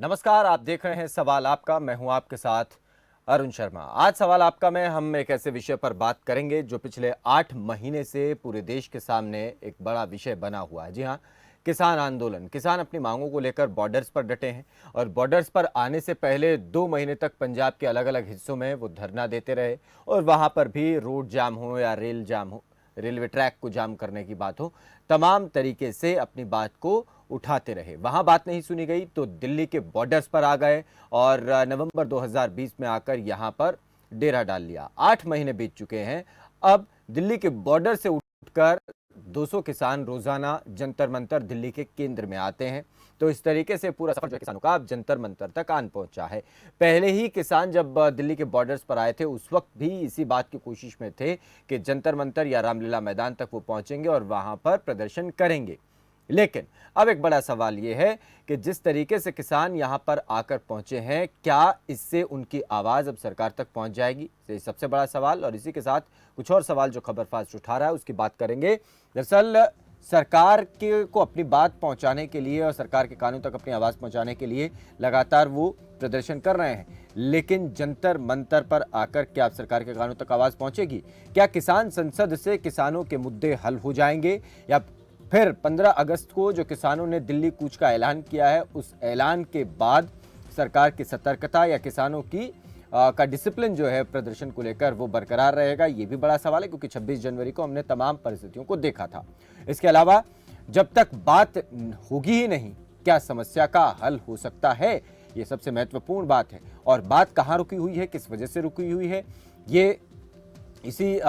नमस्कार, आप देख रहे हैं सवाल आपका। मैं हूं आपके साथ अरुण शर्मा। आज सवाल आपका में हम एक ऐसे विषय पर बात करेंगे जो पिछले 8 महीने से पूरे देश के सामने एक बड़ा विषय बना हुआ है। जी हां, किसान आंदोलन। किसान अपनी मांगों को लेकर बॉर्डर्स पर डटे हैं और बॉर्डर्स पर आने से पहले 2 महीने तक पंजाब के अलग अलग हिस्सों में वो धरना देते रहे और वहां पर भी रोड जाम हो या रेल जाम हो, रेलवे ट्रैक को जाम करने की बात हो, तमाम तरीके से अपनी बात को उठाते रहे। वहां बात नहीं सुनी गई तो दिल्ली के बॉर्डर्स पर आ गए और नवंबर 2020 में आकर यहां पर डेरा डाल लिया। 8 महीने बीत चुके हैं। अब दिल्ली के बॉर्डर से उठकर 200 किसान रोजाना जंतर मंतर दिल्ली के केंद्र में आते हैं। तो इस तरीके से पूरा सफर जो किसानों का अब जंतर मंतर तक आन पहुंचा है। पहले ही किसान जब दिल्ली के बॉर्डर्स पर आए थे उस वक्त भी इसी बात की कोशिश में थे कि जंतर मंतर या रामलीला मैदान तक वो पहुंचेंगे और वहां पर प्रदर्शन करेंगे। लेकिन अब एक बड़ा सवाल यह है कि जिस तरीके से किसान यहां पर आकर पहुंचे हैं, क्या इससे उनकी आवाज अब सरकार तक पहुंच जाएगी? ये सबसे बड़ा सवाल। और इसी के साथ कुछ और सवाल जो खबर फास्ट उठा रहा है उसकी बात करेंगे। दरअसल सरकार के को अपनी बात पहुंचाने के लिए और सरकार के कानून तक अपनी आवाज पहुंचाने के लिए लगातार वो प्रदर्शन कर रहे हैं, लेकिन जंतर मंतर पर आकर क्या सरकार के कानून तक आवाज पहुंचेगी? क्या किसान संसद से किसानों के मुद्दे हल हो जाएंगे या फिर 15 अगस्त को जो किसानों ने दिल्ली कूच का ऐलान किया है उस ऐलान के बाद सरकार की सतर्कता या किसानों की का डिसिप्लिन जो है प्रदर्शन को लेकर वो बरकरार रहेगा? ये भी बड़ा सवाल है क्योंकि 26 जनवरी को हमने तमाम परिस्थितियों को देखा था। इसके अलावा जब तक बात होगी ही नहीं, क्या समस्या का हल हो सकता है? ये सबसे महत्वपूर्ण बात है। और बात कहाँ रुकी हुई है, किस वजह से रुकी हुई है, ये इसी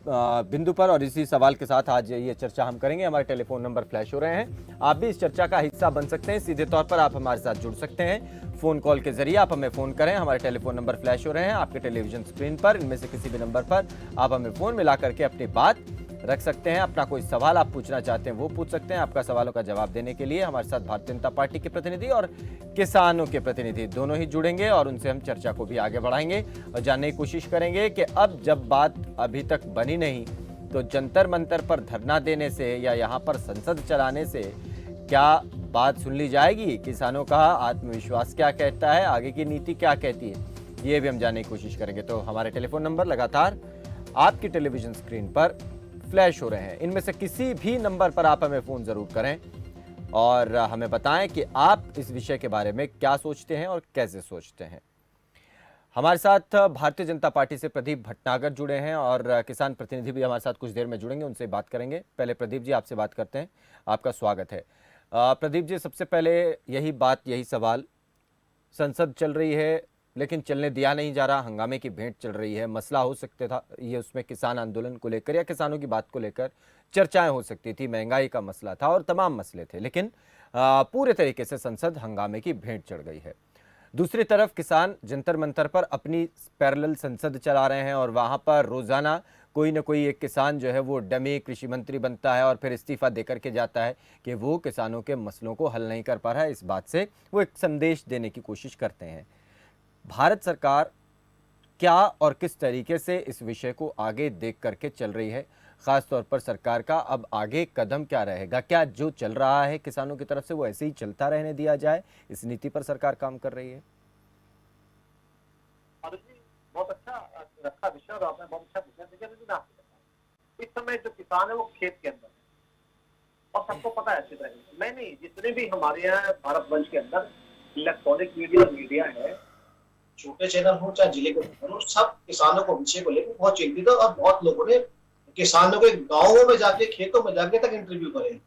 बिंदु पर और इसी सवाल के साथ आज ये चर्चा हम करेंगे। हमारे टेलीफोन नंबर फ्लैश हो रहे हैं, आप भी इस चर्चा का हिस्सा बन सकते हैं। सीधे तौर पर आप हमारे साथ जुड़ सकते हैं, फोन कॉल के जरिए आप हमें फोन करें। हमारे टेलीफोन नंबर फ्लैश हो रहे हैं आपके टेलीविजन स्क्रीन पर। इनमें से किसी भी नंबर पर आप हमें फोन मिला करके अपनी बात रख सकते हैं। अपना कोई सवाल आप पूछना चाहते हैं वो पूछ सकते हैं। आपका सवालों का जवाब देने के लिए हमारे साथ भारतीय जनता पार्टी के प्रतिनिधि और किसानों के प्रतिनिधि दोनों ही जुड़ेंगे और उनसे हम चर्चा को भी आगे बढ़ाएंगे और जानने की कोशिश करेंगे कि अब जब बात अभी तक बनी नहीं तो जंतर मंतर पर धरना देने से या यहाँ पर संसद चलाने से क्या बात सुन ली जाएगी? किसानों का आत्मविश्वास क्या कहता है, आगे की नीति क्या कहती है, ये भी हम जानने की कोशिश करेंगे। तो हमारे टेलीफोन नंबर लगातार आपकी टेलीविजन स्क्रीन पर फ्लैश हो रहे हैं। इनमें से किसी भी नंबर पर आप हमें फोन जरूर करें और हमें बताएं कि आप इस विषय के बारे में क्या सोचते हैं और कैसे सोचते हैं। हमारे साथ भारतीय जनता पार्टी से प्रदीप भटनागर जुड़े हैं और किसान प्रतिनिधि भी हमारे साथ कुछ देर में जुड़ेंगे, उनसे बात करेंगे। पहले प्रदीप जी आपसे बात करते हैं, आपका स्वागत है। प्रदीप जी, सबसे पहले यही बात, यही सवाल, संसद चल रही है लेकिन चलने दिया नहीं जा रहा, हंगामे की भेंट चल रही है। मसला हो सकता था ये, उसमें किसान आंदोलन को लेकर या किसानों की बात को लेकर चर्चाएं हो सकती थी, महंगाई का मसला था और तमाम मसले थे, लेकिन पूरे तरीके से संसद हंगामे की भेंट चढ़ गई है। दूसरी तरफ किसान जंतर मंतर पर अपनी पैरेलल संसद चला रहे हैं और वहां पर रोजाना कोई ना कोई एक किसान जो है वो डमी कृषि मंत्री बनता है और फिर इस्तीफा देकर के जाता है कि वो किसानों के मसलों को हल नहीं कर पा रहा है। इस बात से वो एक संदेश देने की कोशिश करते हैं। भारत सरकार क्या और किस तरीके से इस विषय को आगे देख करके चल रही है? खास तौर पर सरकार का अब आगे कदम क्या रहेगा? क्या जो चल रहा है किसानों की तरफ से वो ऐसे ही चलता रहने दिया जाए? इस नीति पर सरकार काम कर रही है। बहुत अच्छा रखा विषय और आपने बहुत अच्छा विषय दिया। लेकिन आपको पता है, इस समय जो किसान है वो खेत के अंदर है और सबको पता है अच्छी तरह। मैं नहीं, जितने भी हमारे यहाँ भारतवर्ष के अंदर इलेक्ट्रॉनिक मीडिया है, छोटे चैनल हो चाहे जिले के चैनल हो, सब किसानों को विषय को लेकर बहुत चिंतित है और बहुत लोगों ने किसानों के गाँवों में जाके, खेतों में जाके तक इंटरव्यू करे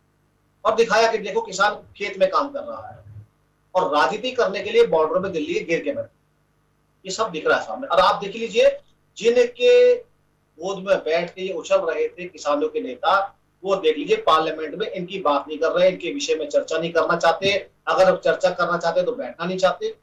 और दिखाया कि देखो किसान खेत में काम कर रहा है और राजनीति करने के लिए बॉर्डर में दिल्ली गिर के बैठे। ये सब दिख रहा है सामने। और आप देख लीजिए, जिनके गोद में बैठ के ये उछल रहे थे किसानों के नेता, वो देख लीजिए पार्लियामेंट में इनकी बात नहीं कर रहे, इनके विषय में चर्चा नहीं करना चाहते। अगर अब चर्चा करना चाहते तो बैठना नहीं चाहते।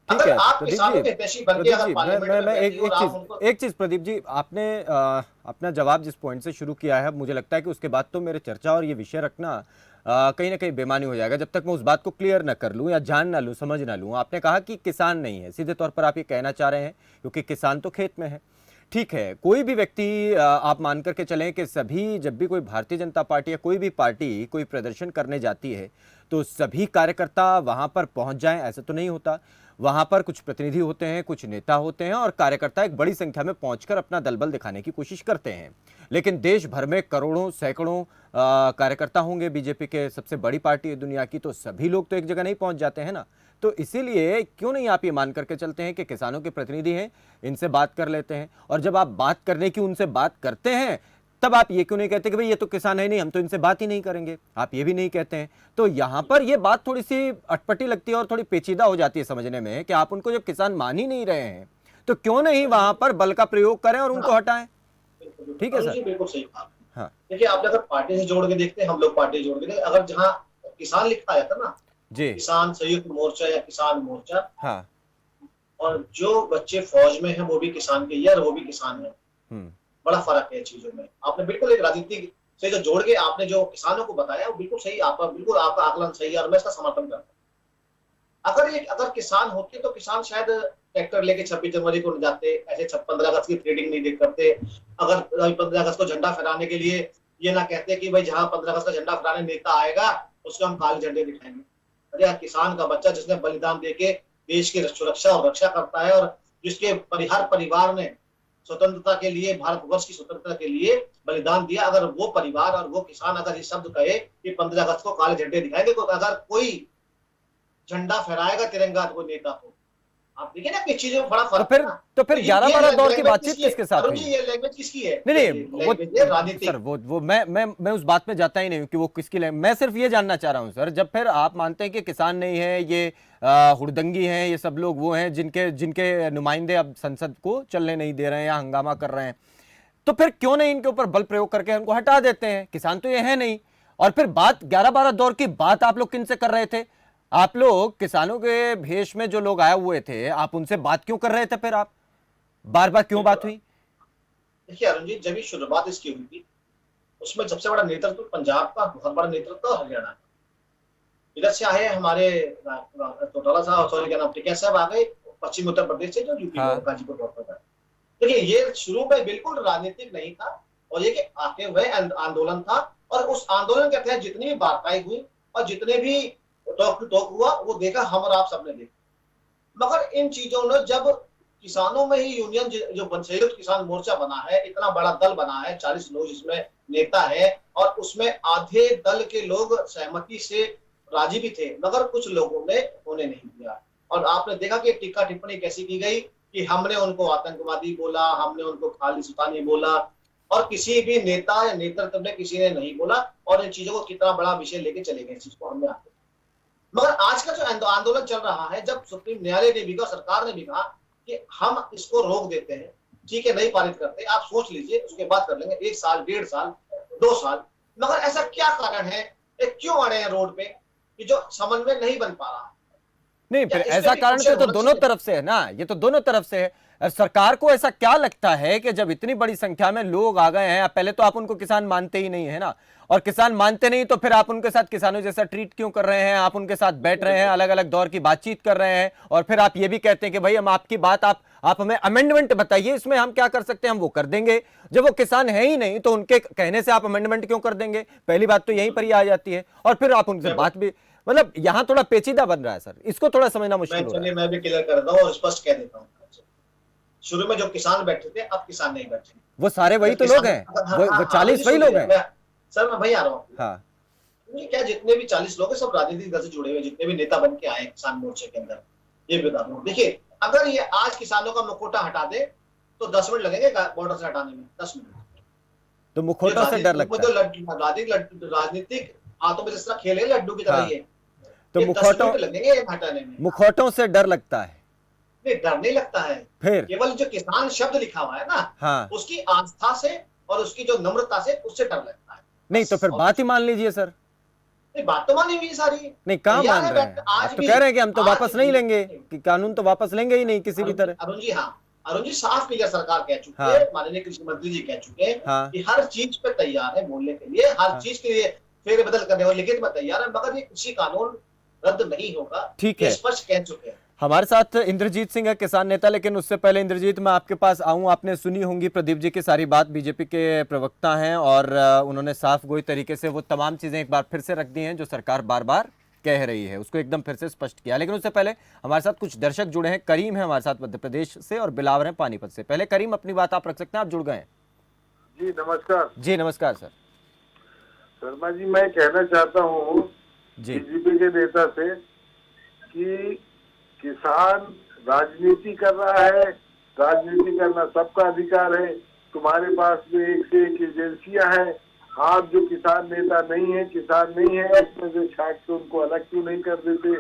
ठीक अगर है आप प्रदीप किसानों जी, के हितैषी बन के अगर पार्लियामेंट में मैं बैठे हो और आप उनको एक चीज प्रदीप जी, आपने अपना जवाब जिस पॉइंट से शुरू किया है, मुझे लगता है कि उसके बाद तो मेरे चर्चा और ये विषय रखना कहीं ना कहीं बेमानी हो जाएगा जब तक मैं उस बात को क्लियर ना कर लूं या जान ना लूं, समझ ना लूं। आपने कहा कि किसान नहीं है, सीधे तौर पर आप ये कहना चाह रहे हैं क्योंकि किसान तो खेत में है। ठीक है, कोई भी व्यक्ति आप मान करके चलें कि सभी जब भी कोई भारतीय जनता पार्टी या कोई भी पार्टी कोई प्रदर्शन करने जाती है तो सभी कार्यकर्ता वहां पर पहुंच जाएं, ऐसा तो नहीं होता। वहां पर कुछ प्रतिनिधि होते हैं, कुछ नेता होते हैं और कार्यकर्ता एक बड़ी संख्या में पहुंचकर अपना दलबल दिखाने की कोशिश करते हैं। लेकिन देश भर में करोड़ों सैकड़ों कार्यकर्ता होंगे, बीजेपी के सबसे बड़ी पार्टी है दुनिया की, तो सभी लोग तो एक जगह नहीं पहुंच जाते हैं ना। तो इसीलिए क्यों नहीं आप ये मान करके चलते हैं कि किसानों के प्रतिनिधि हैं, इनसे बात कर लेते हैं, और जब आप बात करने की उनसे बात करते हैं तब आप ये क्यों नहीं कहते कि भाई ये तो किसान है नहीं, हम तो इनसे बात ही नहीं करेंगे, आप ये भी नहीं कहते हैं। तो यहां पर ये बात थोड़ी सी अटपटी लगती है और थोड़ी पेचीदा हो जाती है समझने में कि आप उनको जब किसान मान ही नहीं रहे हैं तो क्यों नहीं वहां पर बल का प्रयोग करें और उनको हटाएं। ठीक है सर। बिल्कुल सही कहा। हाँ देखिए, आपने अगर पार्टी से जोड़ के देखते हैं, हम लोग पार्टी से जोड़ के देखते हैं, अगर जहाँ किसान लिखा आया था ना, जी, किसान संयुक्त मोर्चा या किसान मोर्चा, हाँ, और जो बच्चे फौज में हैं वो भी किसान के ही है और वो भी किसान है। बड़ा फर्क है चीजों में। आपने बिल्कुल एक राजनीति से जो जोड़ के आपने जो किसानों को बताया वो बिल्कुल सही, आपका बिल्कुल आपका आकलन सही है और मैं इसका समर्थन करता हूँ। अगर किसान होते तो किसान शायद ट्रैक्टर लेके 26 जनवरी को जाते, ऐसे 15 अगस्त की थ्रेडिंग नहीं देख करते। अगर 15 अगस्त को झंडा फहराने के लिए ये ना कहते कि भाई जहां 15 अगस्त का झंडा फहराने नेता आएगा उसको हम काले झंडे दिखाएंगे। अरे यार, किसान का बच्चा जिसने बलिदान देके देश की सुरक्षा और रक्षा करता है और जिसके हर परिवार ने स्वतंत्रता के लिए, भारतवर्ष की स्वतंत्रता के लिए बलिदान दिया, अगर वो परिवार और वो किसान अगर ये शब्द कहे कि 15 अगस्त को काले झंडे दिखाएंगे, तो अगर कोई झंडा फहराएगा तिरंगा तो वो नेता हो। आप देखिए ना किस चीजों में बड़ा फर्क है ना। तो फिर 11-12 दौर की बातचीत किसके साथ अरुण हुई? जी, ये लैंग्वेज किसकी है? नहीं वो राजनीति। सर, वो मैं उस बात में जाता ही नहीं हूँ कि वो किसकी मैं सिर्फ ये जानना चाह रहा हूँ सर, जब फिर आप मानते हैं कि किसान नहीं है ये, हुड़दंगी हैं, ये सब लोग वो हैं जिनके जिनके नुमाइंदे अब संसद को चलने नहीं दे रहे हैं या हंगामा कर रहे हैं, तो फिर क्यों नहीं इनके ऊपर बल प्रयोग करके उनको हटा देते हैं? किसान तो ये है नहीं। और फिर बात 11-12 दौर की बात आप लोग किन से कर रहे थे? आप लोग किसानों के भेष में जो लोग आए हुए थे, आप उनसे बात क्यों कर रहे थे? फिर आप बार बार क्यों बात हुई? देखिए अरुण जी, जब ये शुरुआत इसकी हुई थी उसमें सबसे बड़ा नेतृत्व पंजाब का, बहुत बड़ा नेतृत्व हरियाणा का। इधर से आए हमारे चौटाला साहब, सॉरी क्या नाम, टिकैत साहब आ गए पश्चिमी उत्तर प्रदेश से, जो यूपी गाजीपुर बॉर्डर पर। देखिए, ये शुरू में बिल्कुल राजनीतिक नहीं था और ये आके हुए आंदोलन था, और उस आंदोलन के तहत जितनी भी वार्ताएं हुई और जितने भी टॉक टू टॉक हुआ वो देखा हम और आप सबने देखा। मगर इन चीजों ने जब किसानों में ही यूनियन जो संयुक्त किसान मोर्चा बना है, इतना बड़ा दल बना है, 40 लोग जिसमें नेता है, और उसमें आधे दल के लोग सहमति से राजी भी थे, मगर कुछ लोगों ने होने नहीं दिया। और आपने देखा कि टीका टिप्पणी कैसी की गई कि हमने उनको आतंकवादी बोला, हमने उनको खालिस्तानी बोला, और किसी भी नेता या नेतृत्व ने किसी ने नहीं बोला, और इन चीजों को कितना बड़ा विषय लेके चले गए, इस चीज को हमने आगे। मगर आज का जो आंदोलन चल रहा है, जब सुप्रीम न्यायालय ने भी कहा, सरकार ने भी कहा कि हम इसको रोक देते हैं, ठीक है, नहीं पारित करते, आप सोच लीजिए उसके बाद कर लेंगे, 1 साल, 1.5 साल, 2 साल। मगर ऐसा क्या कारण है, क्यों आ रहे हैं रोड पे कि जो समन्वय नहीं बन पा रहा? नहीं, फिर ऐसा कारण तो दोनों तरफ से है ना, ये तो दोनों तरफ से है। सरकार को ऐसा क्या लगता है कि जब इतनी बड़ी संख्या में लोग आ गए हैं, पहले तो आप उनको किसान मानते ही नहीं है ना, और किसान मानते नहीं तो फिर आप उनके साथ किसानों जैसा ट्रीट क्यों कर रहे हैं? आप उनके साथ बैठ रहे हैं, अलग अलग दौर की बातचीत कर रहे हैं, और फिर आप ये भी कहते हैं कि भाई हम आपकी बात, आप हमें अमेंडमेंट बताइए, इसमें हम क्या कर सकते हैं, हम वो कर देंगे। जब वो किसान है ही नहीं तो उनके कहने से आप अमेंडमेंट क्यों कर देंगे? पहली बात तो यहीं पर ही आ जाती है। और फिर आप उनसे बात भी, मतलब यहाँ थोड़ा पेचीदा बन रहा है सर, इसको थोड़ा समझना मुश्किल हो रहा है। मैं भी क्लियर कर देता हूँ और स्पष्ट कह देता हूँ। शुरू में जो किसान बैठे थे, अब किसान नहीं बैठे, वो सारे वही तो लोग हैं, वो 40 वही लोग हैं सर। मैं वही आ रहा हूँ। हाँ, क्या जितने भी 40 लोग हैं सब राजनीतिक दल से जुड़े हुए, जितने भी नेता बन के आए किसान मोर्चे के अंदर, ये भी बता दूं। देखिए, अगर ये आज किसानों का मुखौटा हटा दे तो 10 मिनट लगेंगे बॉर्डर से हटाने में, 10 मिनट। तो मुखौटा से डर लगता है, राजनीतिक हाथों में जिस तरह खेले लड्डू की तरह, ये तो मुखौटों लगेंगे हटाने में। मुखौटों से डर लगता है? नहीं, डर नहीं लगता है, फिर केवल जो किसान शब्द लिखा हुआ है ना, हाँ, उसकी आस्था से और उसकी जो नम्रता से, उससे डर लगता है। नहीं तो फिर बात ही मान लीजिए सर। नहीं, बात तो मानी हुई सारी। नहीं, कहाँ मान रहे हैं? आप तो कह रहे हैं कि हम तो वापस नहीं लेंगे, कि कानून तो वापस लेंगे ही नहीं किसी भी तरह। अरुण जी, हाँ, अरुण जी साफ क्लियर सरकार कह चुकी है, माननीय कृषि मंत्री जी कह चुके हैं कि हर चीज पे तैयार है बोलने के लिए, हर चीज के लिए फेरबदल करने और लिखित में तैयार है, मगर ये कृषि कानून रद्द नहीं होगा, ठीक है, स्पष्ट कह चुके हैं। हमारे साथ इंद्रजीत सिंह है, किसान नेता। लेकिन उससे पहले इंद्रजीत, मैं आपके पास आऊं, आपने सुनी होंगी प्रदीप जी की सारी बात। बीजेपी के प्रवक्ता हैं और उन्होंने साफ गोई तरीके से वो तमाम चीजें एक बार फिर से रख दी हैं जो सरकार बार बार कह रही है, उसको एकदम फिर से स्पष्ट किया। लेकिन उससे पहले हमारे साथ कुछ दर्शक जुड़े हैं। करीम है हमारे साथ मध्य प्रदेश से और बिलावर हैं पानीपत से। पहले करीम, अपनी बात आप रख सकते हैं, आप जुड़ गए हैं। जी नमस्कार। जी नमस्कार सर। शर्मा जी, मैं कहना चाहता हूँ जी बीजेपी के नेता से कि किसान राजनीति कर रहा है, राजनीति करना सबका अधिकार है। तुम्हारे पास में एक से एक एजेंसियां हैं, आप जो किसान नेता नहीं है, किसान नहीं है, उसमें से छाट के उनको अलग क्यों नहीं कर देते?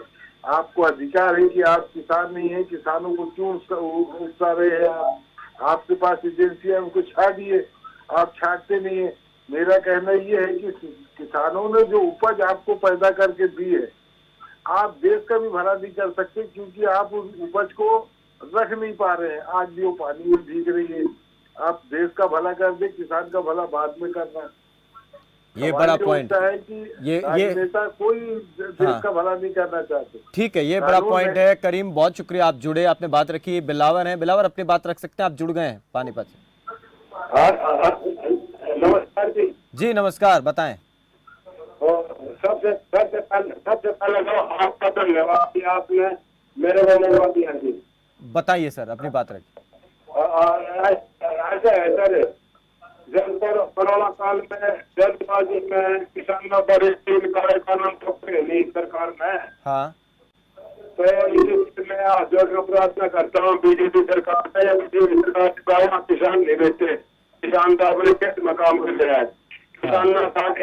आपको अधिकार है कि आप किसान नहीं है, किसानों को क्यों उकसा रहे हैं आप? आपके पास एजेंसियां, उनको छाटिए, आप छाटते नहीं है। मेरा कहना ये है कि किसानों ने जो उपज आपको पैदा करके दी है, आप देश का भी भला नहीं कर सकते, क्योंकि आप उस उपज को रख नहीं पा रहे हैं। आज भी वो पानी में भीग रही है। आप देश का भला कर दे, किसान का भला बाद में करना। ये बड़ा पॉइंट है कि ये नेता कोई देश का भला नहीं करना चाहते। ठीक है, ये बड़ा पॉइंट है। करीम, बहुत शुक्रिया, आप जुड़े, आपने बात रखी। बिलावर है, बिलावर अपनी बात रख सकते हैं, आप जुड़ गए हैं पानीपत से। नमस्कार जी नमस्कार, बताएं। सबसे पहले तो आपका धन्यवाद कि आपने मेरे को मौका दिया जी। बताइए सर, अपनी बात रखिए। ऐसा है सर, जब कोरोना काल में जल्दबाजी में किसानों पर तीन काले कानून थोपे नहीं सरकार ने, हाँ, तो इस मैं आज जोड़ प्रार्थना करता हूँ बीजेपी सरकार से या बीजेपी सरकार का किसान नहीं बेचते, किसान का अपने खेत में काम कर रहा है। किसान का साथ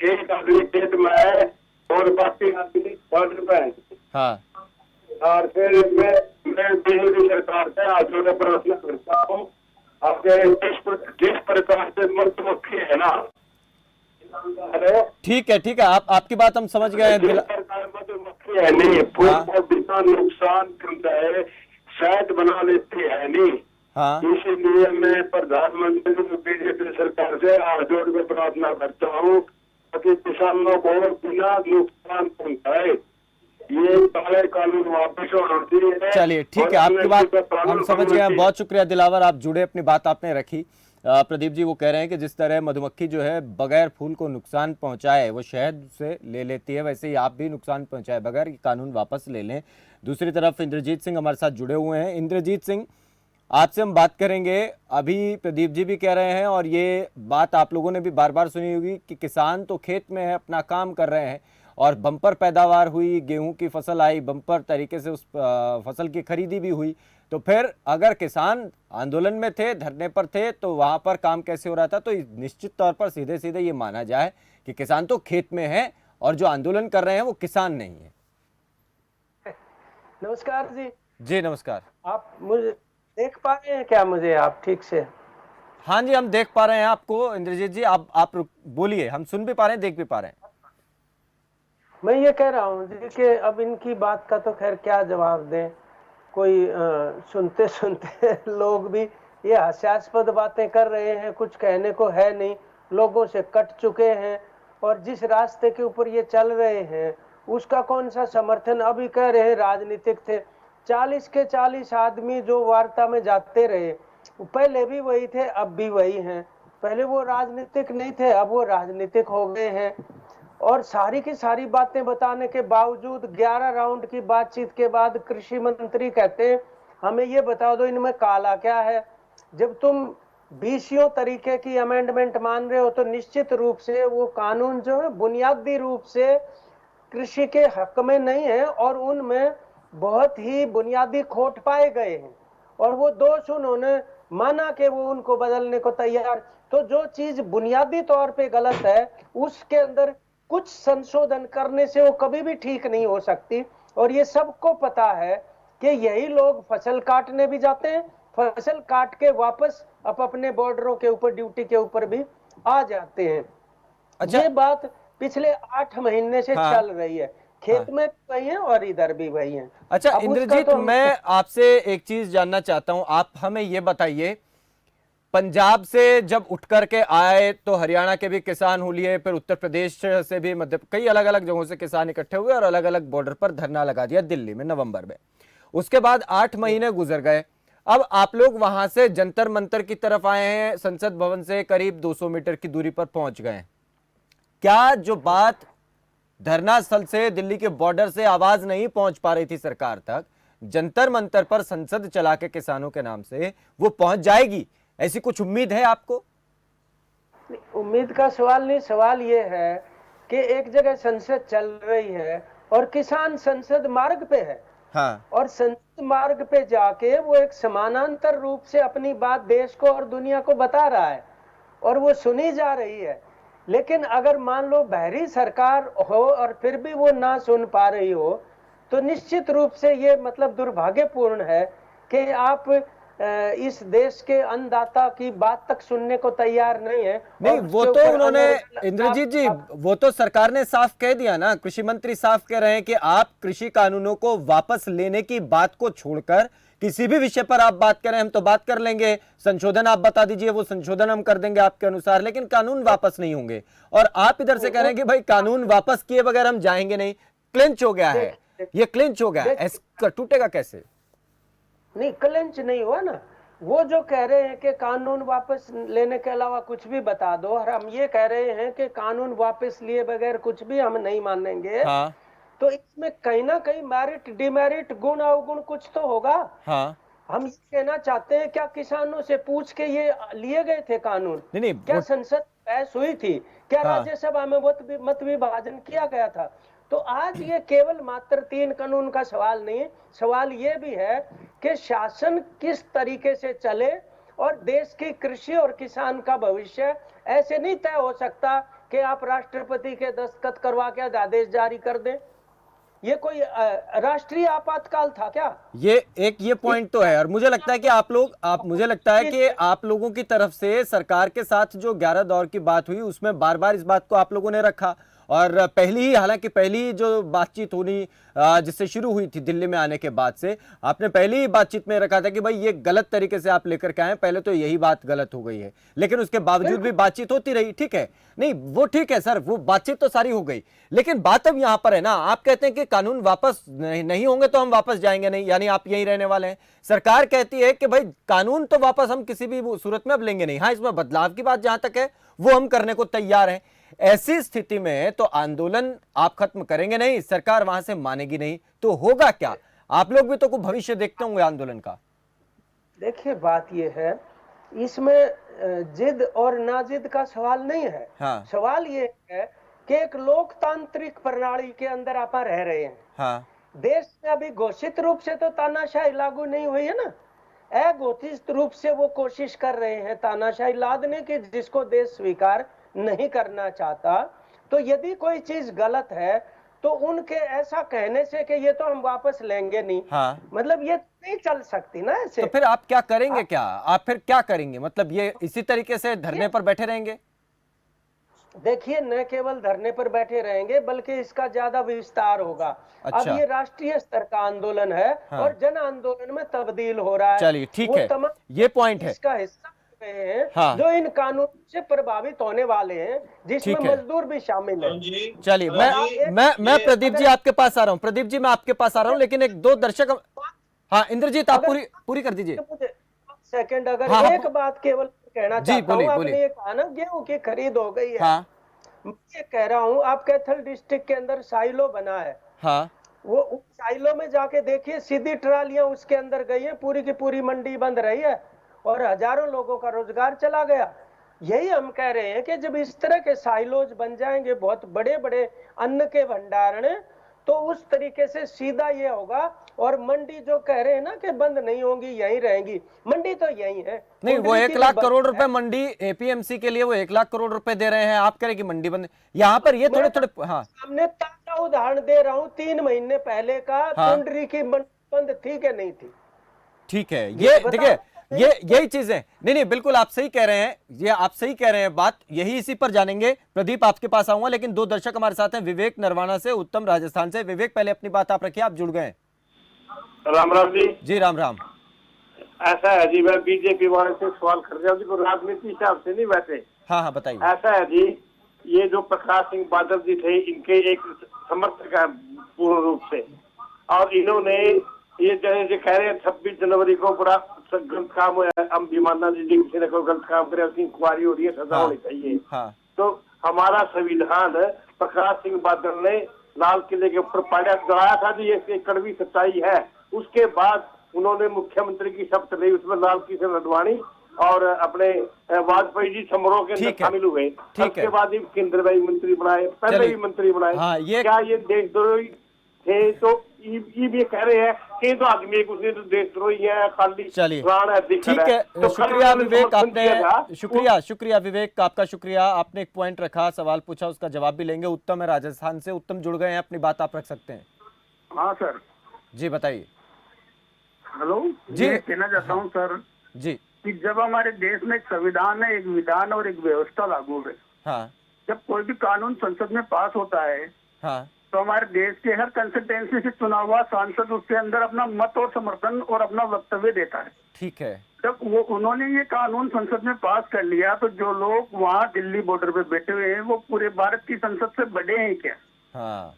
एक आदमी खेत में है और बाकी आदमी बॉर्डर पे है। हाँ, और फिर मैं बीजेपी सरकार से आज जोड़ प्रार्थना करता हूँ, आपके जिस प्रकार से मधुमक्खी है ना, हेलो, ठीक है, आपकी बात हम समझ गए हैं। मधुमक्खी है नहीं, फूल को बिना नुकसान पहुंचाए शहद बना लेती है नहीं। हाँ, इसीलिए मैं प्रधानमंत्री बीजेपी सरकार से हाथ जोड़ कर प्रार्थना करता हूँ ताकि किसानों को बिना नुकसान पहुंचाए ये काले कानून वापस होना चाहिए। चलिए ठीक है, आपकी बात हम समझ गए हैं। बहुत शुक्रिया दिलावर, आप जुड़े, अपनी बात आपने रखी। प्रदीप जी वो कह रहे हैं कि जिस तरह मधुमक्खी जो है बगैर फूल को नुकसान पहुंचाए वो शहद से ले लेती है, वैसे ही आप भी नुकसान पहुंचाए बगैर कानून वापस ले लें। दूसरी तरफ इंद्रजीत सिंह हमारे साथ जुड़े हुए हैं। इंद्रजीत सिंह, आपसे हम बात करेंगे। अभी प्रदीप जी भी कह रहे हैं और ये बात आप लोगों ने भी बार बार सुनी होगी कि किसान तो खेत में है, अपना काम कर रहे हैं और बम्पर पैदावार हुई, गेहूं की फसल आई, बम्पर तरीके से उस फसल की खरीदी भी हुई। तो फिर अगर किसान आंदोलन में थे, धरने पर थे, तो वहां पर काम कैसे हो रहा था? तो निश्चित तौर पर सीधे सीधे ये माना जाए कि किसान तो खेत में है और जो आंदोलन कर रहे हैं वो किसान नहीं है। नमस्कार जी। जी नमस्कार। आप मुझे देख पा रहे हैं क्या? मुझे आप ठीक से? हाँ जी, हम देख पा रहे हैं आपको इंद्रजीत जी। आप बोलिए, हम सुन भी पा रहे हैं, देख भी पा रहे हैं। मैं ये कह रहा हूँ जी कि अब इनकी बात का तो खैर क्या जवाब दें। कोई सुनते सुनते लोग भी ये हास्यास्पद बातें कर रहे हैं, कुछ कहने को है नहीं, लोगों से कट चुके हैं और जिस रास्ते के ऊपर ये चल रहे हैं उसका कौन सा समर्थन? अभी कह रहे हैं राजनीतिक थे, 40 के 40 आदमी जो वार्ता में जाते रहे, पहले भी वही थे, अब भी वही हैं। पहले वो राजनीतिक नहीं थे, अब वो राजनीतिक हो गए हैं। और सारी की सारी बातें बताने के बावजूद 11 राउंड की बातचीत के बाद कृषि मंत्री कहते हैं हमें ये बता दो इनमें काला क्या है। जब तुम 20 तरीके की अमेंडमेंट मान रहे हो तो निश्चित रूप से वो कानून जो है बुनियादी रूप से कृषि के हक में नहीं है और उनमें बहुत ही बुनियादी खोट पाए गए हैं और वो दोष उन्होंने माना कि वो उनको बदलने को तैयार। तो जो चीज बुनियादी तौर पे गलत है उसके अंदर कुछ संशोधन करने से वो कभी भी ठीक नहीं हो सकती। और ये सबको पता है कि यही लोग फसल काटने भी जाते हैं, फसल काट के वापस अपने बॉर्डरों के ऊपर ड्यूटी के ऊपर भी आ जाते हैं। अच्छा, ये बात पिछले 8 महीने से हाँ, चल रही है, खेत में भी वही है और इधर भी वही है। अच्छा अब उसका इंद्रजीत, तो मैं आपसे एक चीज जानना चाहता हूं। आप हमें ये बताइए, पंजाब से जब उठ करके आए तो हरियाणा के भी किसान हुए, फिर उत्तर प्रदेश से भी, मध्य, कई अलग अलग जगहों से किसान इकट्ठे हुए और अलग अलग बॉर्डर पर धरना लगा दिया दिल्ली में नवंबर में। उसके बाद 8 महीने गुजर गए। अब आप लोग वहां से जंतर मंतर की तरफ आए हैं, संसद भवन से करीब 200 मीटर की दूरी पर पहुंच गए हैं। क्या जो बात धरना स्थल से, दिल्ली के बॉर्डर से आवाज नहीं पहुंच पा रही थी सरकार तक, जंतर मंतर पर संसद चला के किसानों के नाम से वो पहुंच जाएगी, ऐसी कुछ उम्मीद है आपको? उम्मीद का सवाल नहीं, सवाल ये है कि एक जगह संसद चल रही है और किसान संसद मार्ग पे है। हाँ। और संसद मार्ग पे जाके वो एक समानांतर रूप से अपनी बात देश को और दुनिया को बता रहा है और वो सुनी जा रही है। लेकिन अगर मान लो बहरी सरकार हो और फिर भी वो ना सुन पा रही हो, तो निश्चित रूप से ये मतलब दुर्भाग्यपूर्ण है कि आप इस देश के अन्नदाता की बात तक सुनने को तैयार नहीं है। नहीं, वो तो उन्होंने, इंद्रजीत जी, वो तो सरकार ने साफ कह दिया ना, कृषि मंत्री साफ कह रहे हैं कि आप कृषि कानूनों को वापस लेने की बात को छोड़कर किसी भी विषय पर आप बात करें, हम तो बात कर लेंगे, संशोधन आप बता दीजिए, वो संशोधन हम कर देंगे आपके अनुसार, लेकिन कानून वापस नहीं होंगे। और आप इधर से कह रहे हैं कि भाई कानून वापस किए बगैर हम जाएंगे नहीं। क्लिंच हो गया है, ये क्लिंच हो गया, ऐसा टूटेगा कैसे? नहीं, क्लिंच नहीं हुआ ना। वो जो कह रहे हैं कि कानून वापस लेने के अलावा कुछ भी बता दो, और हम ये कह रहे हैं कि कानून वापस लिए बगैर कुछ भी हम नहीं मानेंगे। हाँ। तो इसमें कहीं ना कहीं मेरिट डिमेरिट, गुण अवगुण कुछ तो होगा। हाँ। हम ये कहना चाहते हैं, क्या किसानों से पूछ के ये लिए गए थे कानून? नहीं, क्या संसद बहस हुई थी? क्या हाँ। राज्यसभा में मत विभाजन किया गया था? तो आज ये केवल मात्र 3 कानून का सवाल नहीं, सवाल ये भी है कि शासन किस तरीके से चले और देश की कृषि और किसान का भविष्य ऐसे नहीं तय हो सकता कि आप राष्ट्रपति के दस्तखत करवा के अध्यादेश जारी कर दें। ये कोई राष्ट्रीय आपातकाल था क्या? ये पॉइंट तो है। और मुझे लगता है कि मुझे लगता है कि आप लोगों की तरफ से सरकार के साथ जो 11 दौर की बात हुई उसमें बार बार इस बात को आप लोगों ने रखा। और हालांकि पहली जो बातचीत होनी जिससे शुरू हुई थी दिल्ली में आने के बाद से, आपने पहली ही बातचीत में रखा था कि भाई ये गलत तरीके से आप लेकर के आए, पहले तो यही बात गलत हो गई है। लेकिन उसके बावजूद भी बातचीत होती रही, ठीक है, नहीं वो ठीक है सर, वो बातचीत तो सारी हो गई। लेकिन बात अब यहां पर है ना, आप कहते हैं कि कानून वापस नहीं होंगे तो हम वापस जाएंगे नहीं, यानी आप यही रहने वाले हैं। सरकार कहती है कि भाई कानून तो वापस हम किसी भी सूरत में अब लेंगे नहीं, हाँ इसमें बदलाव की बात जहां तक है वो हम करने को तैयार हैं। ऐसी स्थिति में तो आंदोलन आप खत्म करेंगे नहीं, सरकार वहां से मानेगी नहीं, तो होगा क्या? आप लोग भी तो कुछ भविष्य देखते होंगे आंदोलन का। देखिए बात यह है, इसमें जिद और नाजिद का सवाल नहीं है। हाँ। सवाल ये है कि एक लोकतांत्रिक प्रणाली के अंदर आप रह रहे हैं। हाँ। देश में अभी घोषित रूप से तो तानाशाही लागू नहीं हुई है ना, अघोषित रूप से वो कोशिश कर रहे हैं तानाशाही लादने की, जिसको देश स्वीकार नहीं करना चाहता। तो यदि कोई चीज गलत है तो उनके ऐसा कहने से कि ये तो हम वापस लेंगे नहीं, हाँ। मतलब ये नहीं चल सकती ना ऐसे। तो फिर आप क्या करेंगे? क्या आप फिर क्या करेंगे? मतलब ये इसी तरीके से धरने पर बैठे रहेंगे? देखिए, न केवल धरने पर बैठे रहेंगे बल्कि इसका ज्यादा विस्तार होगा। अच्छा। अब ये राष्ट्रीय स्तर का आंदोलन है। हाँ। और जन आंदोलन में तब्दील हो रहा है। चलिए ठीक है, ये पॉइंट है, इसका हिस्सा हैं। हाँ। जो इन कानून से प्रभावित होने वाले हैं, जिसमें मजदूर भी शामिल है। चलिए मैं प्रदीप जी आपके पास आ रहा हूँ, प्रदीप जी मैं आपके पास आ रहा हूँ, लेकिन एक दो दर्शक, हाँ इंद्रजीत आप पूरी कर दीजिए। सेकंड अगर हाँ, एक बात केवल कहना चाहता हूँ, आपने ये कहा ना गेहूं की खरीद हो गई है। हाँ। मैं ये कह रहा हूँ, आप कैथल डिस्ट्रिक्ट के अंदर साइलो बना है। हाँ। वो उस साइलो में जाके देखिए, सीधी ट्रालियां उसके अंदर गई है, पूरी की पूरी मंडी बंद रही है और हजारों लोगों का रोजगार चला गया। यही हम कह रहे हैं कि जब इस तरह के साइलोज बन जाएंगे, बहुत बड़े बड़े अन्न के भंडारण, तो उस तरीके से सीधा ये होगा। और मंडी जो कह रहे हैं ना कि बंद नहीं होंगी, यहीं रहेंगी, मंडी तो यही है। नहीं, वो 1 लाख करोड़ रुपए मंडी एपीएमसी के लिए वो 1 लाख करोड़ रुपए दे रहे हैं, आप कह रहे कि मंडी बंद। यहाँ पर ये थोड़े थोड़े, हाँ सामने ताजा उदाहरण दे रहा हूँ, 3 महीने पहले का। हाँ। पुंडरी की बंद थी कि नहीं थी? ठीक है, ये देखिए यही चीजें, नहीं बिल्कुल आप सही कह रहे हैं, ये आप सही कह रहे हैं बात, यही इसी पर जानेंगे। प्रदीप आपके पास आऊंगा, लेकिन 2 दर्शक हमारे साथ हैं, विवेक नरवाना से, उत्तम राजस्थान से। विवेक पहले अपनी बात आप रखिए, आप जुड़ गए। राम राम जी। जी राम राम। ऐसा है जी, मैं बीजेपी वाले से सवाल कर रहा हूँ जी, राजनीति हिसाब से नहीं वैसे। हाँ बताइए। ऐसा है जी, ये जो प्रकाश सिंह बादल जी थे, इनके एक समर्थक है पूर्ण रूप से, और इन्होंने ये जैसे कह रहे हैं 26 जनवरी को पूरा गलत काम हुआ है, हम ईमानदारी जी किसी ने कोई गलत काम करे उसकी इंक्वायरी हो रही है, सजा होनी चाहिए। हाँ तो हमारा संविधान प्रकाश सिंह बादल ने लाल किले के ऊपर गड़ाया था जी, ये कड़वी सच्चाई है। उसके बाद उन्होंने मुख्यमंत्री की शपथ ली, उसमें लाल किशन अडवाणी और अपने वाजपेयी जी समारोह के अंदर शामिल हुए। उसके बाद ही केंद्र में मंत्री बनाए, पहले भी मंत्री बनाए। हाँ, क्या ये देशद्रोही थे? तो ये कह रहे हैं कि तो आदमी एक उसने तो देशद्रोही है, खाली चलिए प्राण है, ठीक है। तो शुक्रिया विवेक, आपने शुक्रिया शुक्रिया विवेक, आपका शुक्रिया। आपने एक पॉइंट रखा, सवाल पूछा, उसका जवाब भी लेंगे। उत्तम है राजस्थान से, उत्तम जुड़ गए हैं, अपनी बात आप रख सकते हैं। हाँ सर जी बताइए। हेलो जी मैं कहना चाहता हूँ सर जी कि जब हमारे देश में एक संविधान है, एक विधान और एक व्यवस्था लागू है, हाँ जब कोई भी कानून संसद में पास होता है हाँ तो हमारे देश के हर कंस्टिट्यूंसी से चुना हुआ सांसद उसके अंदर अपना मत और समर्थन और अपना वक्तव्य देता है। ठीक है। जब वो उन्होंने ये कानून संसद में पास कर लिया तो जो लोग वहाँ दिल्ली बॉर्डर पे बैठे हुए हैं वो पूरे भारत की संसद से बड़े हैं क्या? हाँ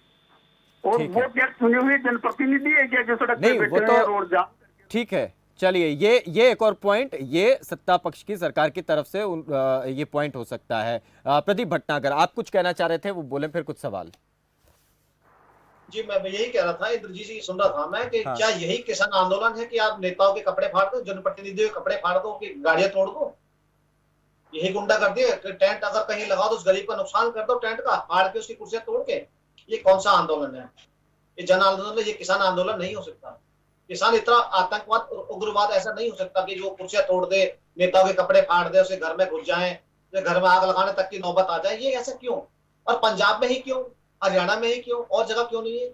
और ठीक वो है। क्या चुने हुए जनप्रतिनिधि है क्या जो सड़क नहीं, पे वो बैठे हुए तो- हैं और जाम? ठीक है, चलिए ये एक और पॉइंट, ये सत्ता पक्ष की सरकार की तरफ से ये पॉइंट हो सकता है। प्रदीप भटनागर, आप कुछ कहना चाह रहे थे, वो बोले फिर कुछ सवाल। जी मैं यही कह रहा था, इंद्रजीत जी सुन रहा था मैं कि हाँ। क्या यही किसान आंदोलन है कि आप नेताओं के कपड़े फाड़ दो, जनप्रतिनिधियों के कपड़े फाड़ दो, कि गाड़ियां तोड़ दो? यही गुंडा कर दिए कि टेंट अगर कहीं लगा दो उस गरीब का नुकसान कर दो, टेंट का फाड़ के उसकी कुर्सियां तोड़ के। ये कौन सा आंदोलन है? ये जन आंदोलन है, ये किसान आंदोलन नहीं हो सकता। किसान इतना आतंकवाद उग्रवाद ऐसा नहीं हो सकता कि जो कुर्सियां तोड़ दे, नेताओं के कपड़े फाड़ दे, उसे घर में घुस जाए, घर में आग लगाने तक की नौबत आ जाए। ये ऐसा क्यों? और पंजाब में ही क्यों, हरियाणा में ही क्यों, और जगह क्यों नहीं है?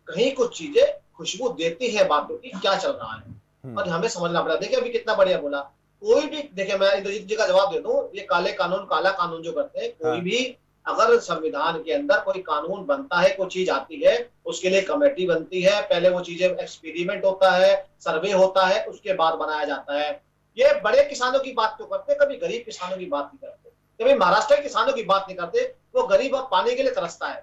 कहीं कुछ चीजें खुशबू देती है बातों की, क्या चल रहा है और हमें समझना पड़ा। देखिए अभी कितना बढ़िया बोला, कोई भी, देखिए मैं इंद्रजीत जी का जवाब दे दूं, ये काले कानून काला कानून जो करते हैं, कोई भी अगर संविधान के अंदर कोई कानून बनता है, कोई चीज आती है, उसके लिए कमेटी बनती है, पहले वो चीजें एक्सपेरिमेंट होता है, सर्वे होता है, उसके बाद बनाया जाता है। ये बड़े किसानों की बात क्यों करते, कभी गरीब किसानों की बात नहीं करते, कभी महाराष्ट्र के किसानों की बात नहीं करते। वो गरीब अब पानी के लिए तरसता है,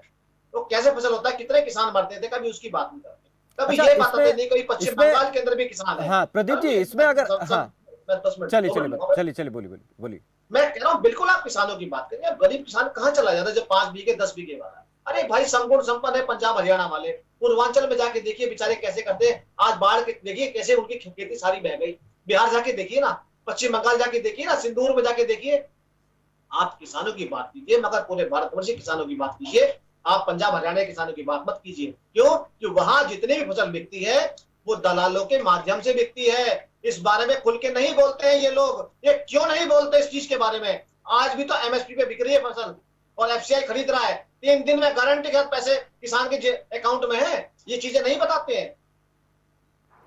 तो कैसे फसल होता है, कितने किसान मरते थे, कभी उसकी बात नहीं करते। कभी अच्छा, ये बात आती नहीं, कभी पश्चिम बंगाल के अंदर भी किसान है। हाँ प्रदीप जी, इसमें अगर हाँ मैं 10 मिनट चलिए बोलिए। मैं कह रहा हूँ बिल्कुल आप किसानों की बात करिए। अब गरीब किसान कहाँ चला जाता है जब 5 बीघे 10 बीघे वाला? अरे भाई संपूर्ण संपन्न है पंजाब हरियाणा वाले, पूर्वांचल में जाके देखिए बेचारे कैसे करते हैं। आज बाढ़ के देखिए कैसे उनकी खेती सारी बह गई। बिहार जाके देखिए ना, पश्चिम बंगाल जाके देखिए ना, सिंदूर में जाके देखिए। आप किसानों की बात कीजिए, मगर पूरे भारतवर्ष के किसानों की बात कीजिए। आप पंजाब हरियाणा के किसानों की बात मत कीजिए। क्यों? कि वहां जितनी भी फसल बिकती है वो दलालों के माध्यम से बिकती है। इस बारे में खुल के नहीं बोलते हैं ये लोग। ये क्यों नहीं बोलते इस चीज के बारे में? आज भी तो एमएसपी पे बिक रही है फसल और एफसीआई खरीद रहा है। 3 दिन में गारंटी के साथ पैसे किसान के अकाउंट में है। ये चीजें नहीं बताते हैं।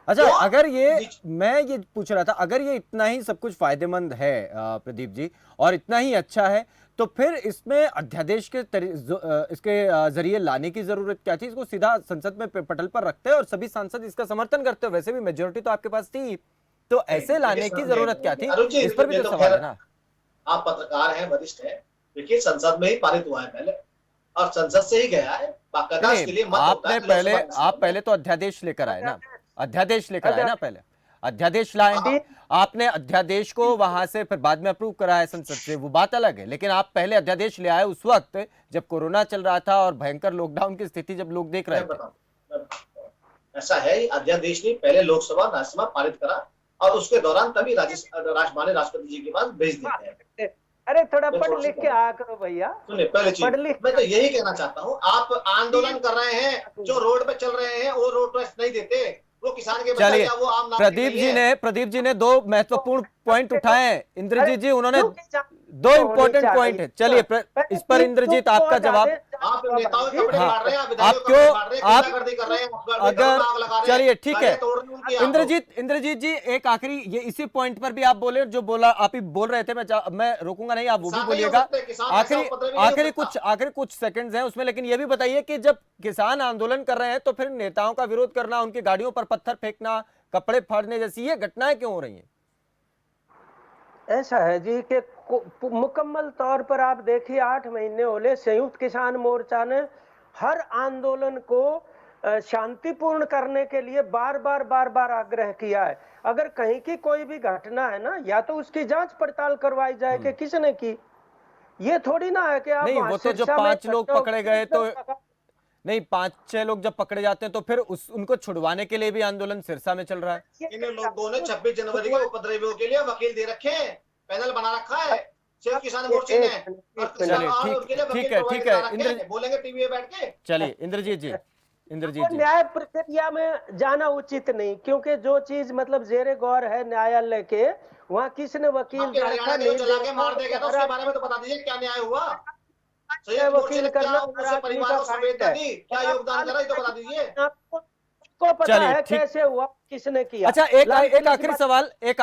अच्छा, तो अगर मैं ये पूछ रहा था, अगर ये इतना ही सब कुछ फायदेमंद है प्रदीप जी, और इतना ही अच्छा है, तो फिर इसमें अध्यादेश के इसके जरिए लाने की जरूरत क्या थी? इसको सीधा संसद में पटल पर रखते और सभी सांसद इसका समर्थन करते। वैसे भी मेजोरिटी तो आपके पास थी, तो ऐसे लाने की जरूरत क्या थी? इस पर भी तो सवाल है ना। आप पत्रकार हैं, वरिष्ठ हैं, देखिए संसद में ही पारित हुआ है पहले और संसद से ही गया है। बाकायदा इसके लिए मत होता है। आप पहले तो अध्यादेश लेकर आए ना, अध्यादेश लेकर आए ना, पहले अध्यादेश लाए। आपने अध्यादेश को वहां से फिर बाद में अप्रूव कराया संसद से, वो बात अलग है। लेकिन आप पहले अध्यादेश ले आए उस वक्त जब कोरोना चल रहा था और भयंकर लॉकडाउन की स्थिति जब लोग देख रहे थे। ऐसा है, अध्यादेश नहीं, पहले लोकसभा राज्यसभा पारित करा और उसके दौरान तभी माननीय राष्ट्रपति जी के पास भेज देते हैं। अरे थोड़ा पढ़ लिख के आया करो भैया। सुनिए, पहले चीज मैं तो यही कहना चाहता हूँ, आप आंदोलन कर रहे हैं, जो रोड पे चल रहे हैं वो रोड टेस्ट नहीं देते, वो किसान के चलिए, वो आम प्रदीप जी ने 2 महत्वपूर्ण पॉइंट उठाए हैं। इंद्रजीत जी, उन्होंने 2 इंपॉर्टेंट पॉइंट है। चलिए इस पर इंद्रजीत आपका जवाब। आप नेताओं के कपड़े फाड़ रहे हैं, आप क्यों गुंडागर्दी कर रहे हैं, अगर चलिए ठीक है इंद्रजीत जी, एक आखिरी ये इसी पॉइंट पर भी आप बोले, जो बोला आप ही बोल रहे थे, मैं रोकूंगा नहीं, आप वो भी बोलिएगा। आखिरी कुछ सेकंड्स हैं उसमें। लेकिन ये भी बताइए कि जब किसान आंदोलन कर रहे हैं तो फिर नेताओं का विरोध करना, उनकी गाड़ियों पर पत्थर फेंकना, कपड़े फाड़ने जैसी ये घटनाएं क्यों हो रही हैं? ऐसा है जी कि मुकम्मल तौर पर आप देखिए 8 महीने होले संयुक्त किसान मोर्चा ने हर आंदोलन को शांतिपूर्ण करने के लिए बार बार आग्रह किया है। अगर कहीं की कोई भी घटना है ना, या तो उसकी जांच पड़ताल करवाई जाए कि किसने की। ये थोड़ी ना है कि आप नहीं, वहां वो तो जब सिरसा में 5 लोग इकट्ठे होकर पकड़े गए तो एकदम नहीं, 5-6 लोग जब पकड़े जाते हैं तो फिर उनको छुड़वाने के लिए भी आंदोलन सिरसा में चल रहा है। इन लोगों ने 26 जनवरी के उपद्रवियों के लिए वकील दे रखे हैं, पैनल बना रखा है सिर्फ किसान मोर्चे ने, और चलिए, और उनके लिए वकील ठीक है, प्रोवाइड ठीक है, करा रखे हैं, बोलेंगे टीवी पे बैठ के। चलिए इंद्रजीत जी, इंद्रजीत वो जी, न्याय प्रक्रिया में जाना उचित नहीं, क्योंकि जो चीज मतलब जेरे गौर है न्यायालय के, वहाँ किसने वकील आपके दे हरियाणा रखा के जो नहीं जला दे के रखा, मार देगा तो उसके बारे में तो बता दीजिए क्या न्याय हुआ, है संयुक्त मोर्चे वकील ने क्या करना उसके आदमी परिवार का को फाइट संवेदना है। दी, क्या योगदान करा ये तो बता दीजिए। आपको पता चलिए, है ठीक। कैसे हुआ, किसने किया। अच्छा, एक लाल एक किले की आखिरी बात- सवाल, एक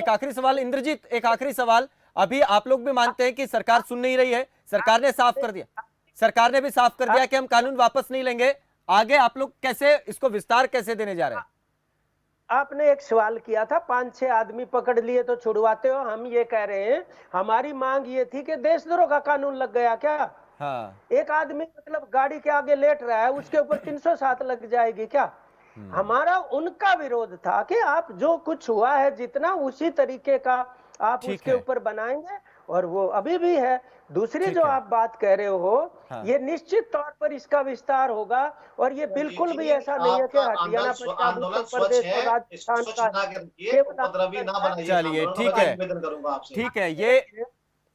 आखिरी सवाल इंद्रजीत, एक आखिरी सवाल। अभी आप लोग भी मानते हैं कि सरकार सुन नहीं रही है, सरकार ने साफ कर दिया, सरकार ने भी साफ कर दिया कि हम कानून वापस नहीं लेंगे। आगे आप लोग कैसे इसको विस्तार कैसे देने जा रहे हैं? आपने एक सवाल किया था, 5-6 आदमी पकड़ लिए तो छुड़वाते हो। हम ये कह रहे हैं, हमारी मांग ये थी कि देशद्रोह का कानून लग गया क्या? हाँ, एक आदमी मतलब गाड़ी के आगे लेट रहा है, उसके ऊपर 307 लग जाएगी क्या? हमारा उनका विरोध था कि आप जो कुछ हुआ है जितना उसी तरीके का आप ठीक उसके है। ऊपर बनाएंगे, और वो अभी भी है। दूसरी ठीक जो है। आप बात कह रहे हो, हाँ। ये निश्चित तौर पर इसका विस्तार होगा, और ये बिल्कुल भी ऐसा नहीं है कि आपका हरियाणा, पंजाब, आंदोलन उत्तर स्वच्छ प्रदेश और है, इसको राजस्थान स्वच्छ का बना के रखिए, केवल उपद्रवी ना बनाइए इस चलिए, आंदोलन को, ठीक मैं है, निवेदन करूंगा आपसे। ठीक है, ये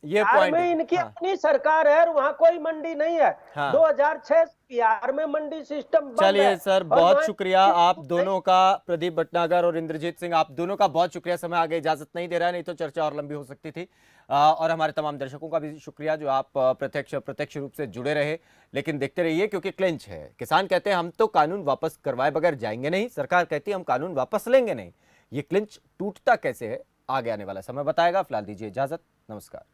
बिहार पॉइंट में है। इनकी हाँ, अपनी सरकार है, और वहाँ कोई मंडी नहीं है। हाँ। 2006 से बिहार में मंडी सिस्टम बंद चलिए है। सर, और बहुत वहाँ शुक्रिया आप दोनों का, प्रदीप भटनागर और इंद्रजीत सिंह, आप दोनों का बहुत शुक्रिया। समय आगे इजाजत नहीं दे रहा है, नहीं तो चर्चा और लंबी हो सकती थी। और हमारे तमाम दर्शकों का भी शुक्रिया जो आप प्रत्यक्ष रूप से जुड़े रहे। लेकिन देखते रहिए, क्योंकि क्लिंच है। किसान कहते हैं हम तो कानून वापस करवाए बगैर जाएंगे नहीं, सरकार कहती है हम कानून वापस लेंगे नहीं। ये क्लिंच टूटता कैसे है, आगे आने वाला समय बताएगा। फिलहाल दीजिए इजाजत, नमस्कार।